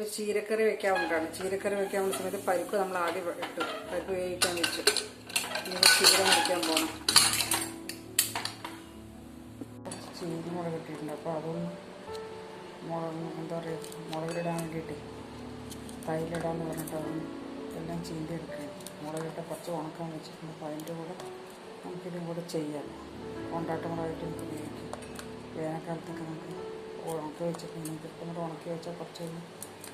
ഇപ്പോൾ ചീരക്കറി വെക്കാൻ കൊണ്ടാണ്. ചീരക്കറി വെക്കാൻ പോകുന്ന സമയത്ത് പരിപ്പ് നമ്മൾ ആദ്യം ഇട്ടു, പരിപ്പ് വേവിക്കാൻ വെച്ചു. ഇനി ചീര മുറിക്കാൻ പോകണം. ചീനി മുളക് ഇട്ടിട്ടുണ്ട്. അപ്പോൾ അതൊന്ന് എന്താ പറയുക, മുളകിലിടാൻ വേണ്ടിയിട്ട് തൈലിടാന്ന് പറഞ്ഞിട്ട് അതൊന്ന് എല്ലാം ചീന്തി എടുക്കുകയാണ്. മുളകിട്ട് കുറച്ച് ഉണക്കാൻ വെച്ചിട്ടുണ്ട്. അപ്പോൾ അതിൻ്റെ കൂടെ നമുക്കിതും കൂടെ ചെയ്യാം. കൊണ്ടാട്ട മുളകായിട്ട് നമുക്ക് ഉപയോഗിക്കും. വേനൽക്കാലത്തൊക്കെ നമുക്ക് ഉണക്കി വെച്ചിട്ട് നമുക്ക് ഇപ്പം കൂടെ ഉണക്കി വെച്ചാൽ കുറച്ച്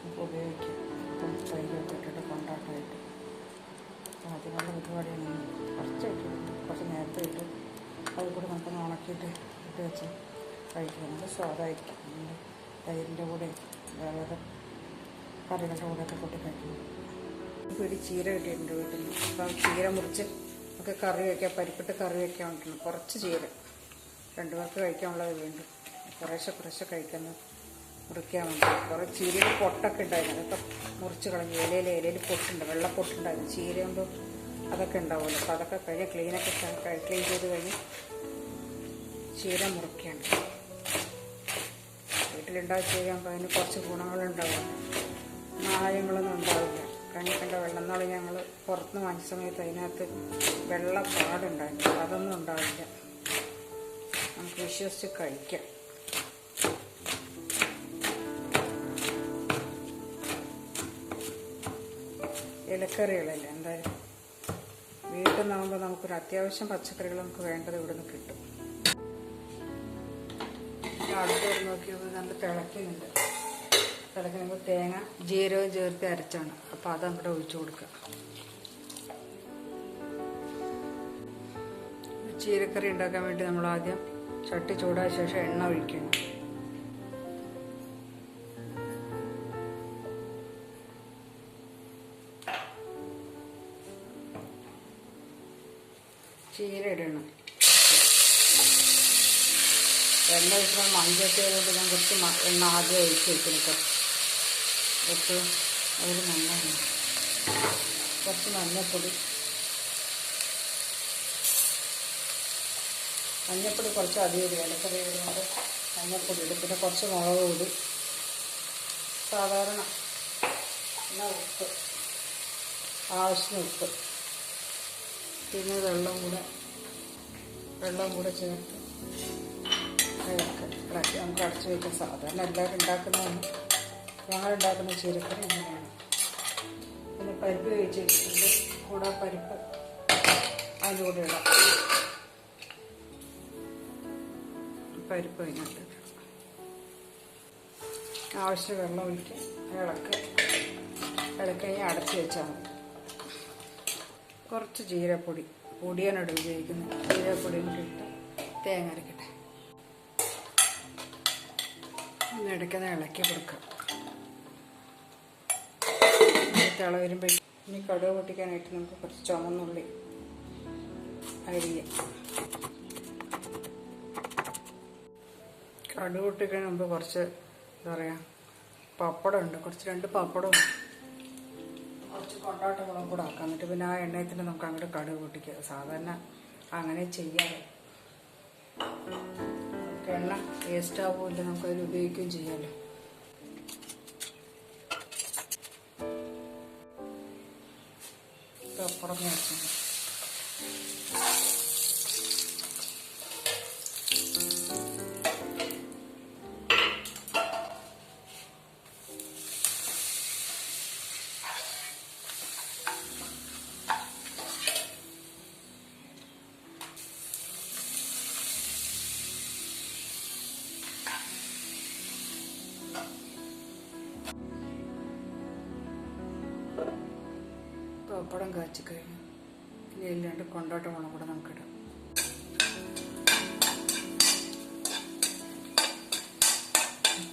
നമുക്ക് ഉപയോഗിക്കാം. ഇപ്പം തൈരൊക്കെ ഇട്ടിട്ട് കൊണ്ടാട്ടമായിട്ട്. അപ്പോൾ അതിനുള്ള പരിപാടിയാണ്. കുറച്ച് ഇട്ടിട്ടുണ്ട്, കുറച്ച് നേരത്തെ ഇട്ട് അത് കൂടെ നമുക്കൊന്ന് ഉണക്കിയിട്ട് ഇട്ട് വെച്ച് കഴിക്കുക. നല്ല സ്വാദായിരിക്കും. നമ്മുടെ തൈരിൻ്റെ കൂടെ വേറെ കറികളുടെ കൂടെയൊക്കെ കൂട്ടി കഴിക്കും. പിടി ചീര കിട്ടിയിട്ടുണ്ട് വീട്ടിൽ. അപ്പം ചീര മുറിച്ച് നമുക്ക് കറി വയ്ക്കാം, പരിപ്പിട്ട് കറി വയ്ക്കാൻ വേണ്ടിയിട്ടുണ്ട്. കുറച്ച് ചീര 2 പേർക്ക് കഴിക്കാനുള്ളത് വേണ്ടു. കുറേശ്ശെ കഴിക്കുന്ന മുറിക്കാൻ വേണ്ടി. കുറേ ചീരയിൽ പൊട്ടൊക്കെ ഉണ്ടായിരുന്നു, അതൊക്കെ മുറിച്ച് കളഞ്ഞു. ഇലയിൽ പൊട്ടുണ്ട്, വെള്ളപ്പൊട്ടുണ്ടായിരുന്നു. ചീരയുമ്പോൾ അതൊക്കെ ഉണ്ടാവുമല്ലോ. അപ്പോൾ അതൊക്കെ കഴിഞ്ഞ് ക്ലീൻ ചെയ്ത് കഴിഞ്ഞ് ചീര മുറിക്കുകയാണ്. വീട്ടിലുണ്ടാക്കി ചെയ്യുമ്പോൾ അതിന് കുറച്ച് ഗുണങ്ങളുണ്ടാവും, മായങ്ങളൊന്നും ഉണ്ടാവില്ല. കണ്ണിക്കണ്ട വെള്ളം എന്നാലും ഞങ്ങൾ പുറത്തുനിന്ന് വാങ്ങിച്ച സമയത്ത് അതിനകത്ത് വെള്ളപ്പാടുണ്ടായിരുന്നു. അതൊന്നും ഉണ്ടാവില്ല, നമുക്ക് വിശ്വസിച്ച് കഴിക്കാം. ഇലക്കറികളല്ലേ എന്തായാലും വീട്ടിൽ നിന്നാകുമ്പോൾ നമുക്കൊരു അത്യാവശ്യം പച്ചക്കറികൾ നമുക്ക് വേണ്ടത് ഇവിടെ നിന്ന് കിട്ടും. അടുത്ത് നോക്കിയപ്പോൾ നല്ല തിളക്കുന്നുണ്ട്. തിളക്കുമ്പോൾ തേങ്ങ ജീരകവും ചേർത്ത് അരച്ചാണ്. അപ്പോൾ അത് അങ്ങോട്ട് ഒഴിച്ചു കൊടുക്കുക. ചീരക്കറി ഉണ്ടാക്കാൻ വേണ്ടി നമ്മൾ ആദ്യം ചട്ടി ചൂടായ ശേഷം എണ്ണ ഒഴിക്കണം. ചീര ഇടണം. എണ്ണ ഒഴിക്കുമ്പോൾ മഞ്ചട്ടി ആയതുകൊണ്ട് ഞാൻ കുറച്ച് എണ്ണ ആദ്യം ഒഴിച്ച് വെക്കണം. ഇട്ട് അതിൽ നന്നായി കുറച്ച് മഞ്ഞപ്പൊടി കുറച്ച് അധികം ഇടുക. ഇലക്കറി ഇടുന്നത് മഞ്ഞപ്പൊടി ഇടും. പിന്നെ കുറച്ച് മുളക് പൊടി, സാധാരണ പിന്നെ ഉപ്പ്, ആവശ്യത്തിന് ഉപ്പ്, പിന്നെ വെള്ളം കൂടെ ചേർത്ത് ഇളക്കി നമുക്ക് അടച്ചു വയ്ക്കാൻ. സാധാരണ എല്ലാവരും ഉണ്ടാക്കുന്നതാണ്, ഞങ്ങളുണ്ടാക്കുന്ന ചീരക്കറി ഇങ്ങനെയാണ്. പിന്നെ പരിപ്പ് വേവിച്ച് വെച്ചിട്ടുണ്ട്, കൂടെ പരിപ്പ് അതിൻ്റെ കൂടെ ഇടാം. പരിപ്പ് അതിനകത്ത് ആവശ്യം വെള്ളം ഒഴിക്കുക, ഇളക്കി അടച്ച് വെച്ചാൽ മതി. കുറച്ച് പൊടിയാണ് ഉപയോഗിക്കുന്നത്. ജീരകപ്പൊടിയും കൂടി ഇട്ട് തേങ്ങ അരക്കട്ടെ. ഒന്ന് ഇടയ്ക്കൊന്ന് ഇളക്കി കൊടുക്കുക. തിള വരുമ്പോൾ ഇനി കടുക് പൊട്ടിക്കാനായിട്ട് നമുക്ക് കുറച്ച് ചുവന്നുള്ളി അരിയാം. കടുക് പൊട്ടിക്കുന്നതിന് മുമ്പ് കുറച്ച് എന്താ പറയുക, പപ്പടം ഉണ്ട്, കുറച്ച് 2 പപ്പടവും കുറച്ച് കൊണ്ടാട്ട മുളകും കൂടെ ആക്കാം. എന്നിട്ട് പിന്നെ ആ എണ്ണയിൽ തന്നെ നമുക്ക് അങ്ങോട്ട് കടുക് പൊട്ടിക്കുക. സാധാരണ അങ്ങനെ ചെയ്യാറ്. നമുക്ക് എണ്ണ വേസ്റ്റ് ആവുമില്ല, നമുക്കതിൽ ഉപയോഗിക്കുകയും ചെയ്യാമല്ലോ. പപ്പടം വെച്ചു. പപ്പടം കാച്ചി കഴിഞ്ഞു. ഇനി ഇല്ലാണ്ട് കൊണ്ടാട്ട മുളക് കൂടെ നമുക്കിടാം.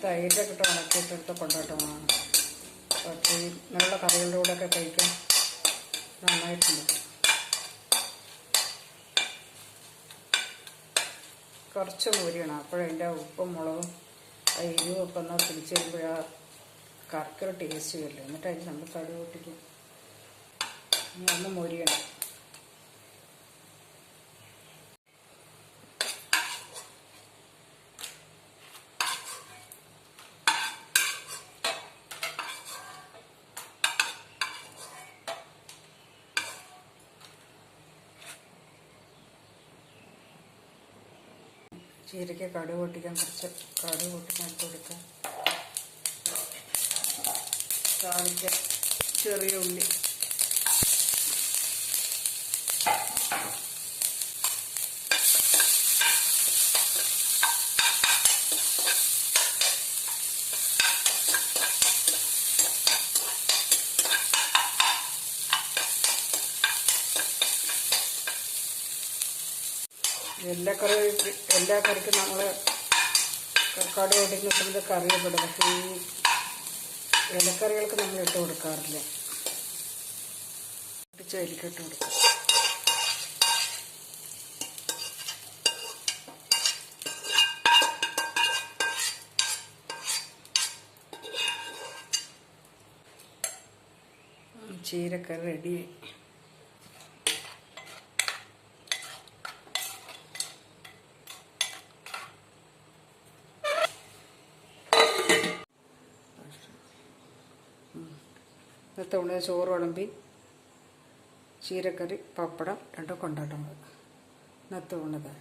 തൈരൊക്കെ ഇട്ട് ഉണക്കിയിട്ടെടുത്ത കൊണ്ടാട്ട മുളകാണ്. പക്ഷേ നല്ല കറികളുടെ കൂടെയൊക്കെ കഴിക്കാൻ നന്നായിട്ടുണ്ട്. കുറച്ച് മൂരിയാണ്, അപ്പോഴതിൻ്റെ ഉപ്പും മുളകും എരിവും ഒക്കെ ഒന്ന് പിടിച്ച് വരുമ്പോൾ ആ കറിക്കൊരു ടേസ്റ്റ് വരില്ല. എന്നിട്ട് അതിന് നമ്മൾ കടുക് പൊട്ടിക്കും. ഒന്ന് മൊരിയണം. ചീരയ്ക്ക് കടുക് പൊട്ടിക്കാൻ കുറച്ച് കടുക് പൊട്ടിക്കാൻ ഇട്ട് കൊടുക്കാം. താളിക്കാൻ ചെറിയ ഉള്ളി, എല്ലാ കറിക്കും നമ്മൾ കടുക് പൊട്ടിക്കുന്ന സമയത്ത് കറിയപ്പെടും. പക്ഷേ ഈ ഇലക്കറികൾക്ക് നമ്മൾ ഇട്ട് കൊടുക്കാറില്ല. പൊട്ടിച്ച് അതിലേക്കിട്ട് കൊടുക്കും. ചീരക്കറി റെഡി. ഇന്നത്തെ ഊണ് ചോറ് വിളമ്പി ചീരക്കറി പപ്പടം രണ്ടും കൊണ്ടാട്ടം. ഇന്നത്തെ ഊണത്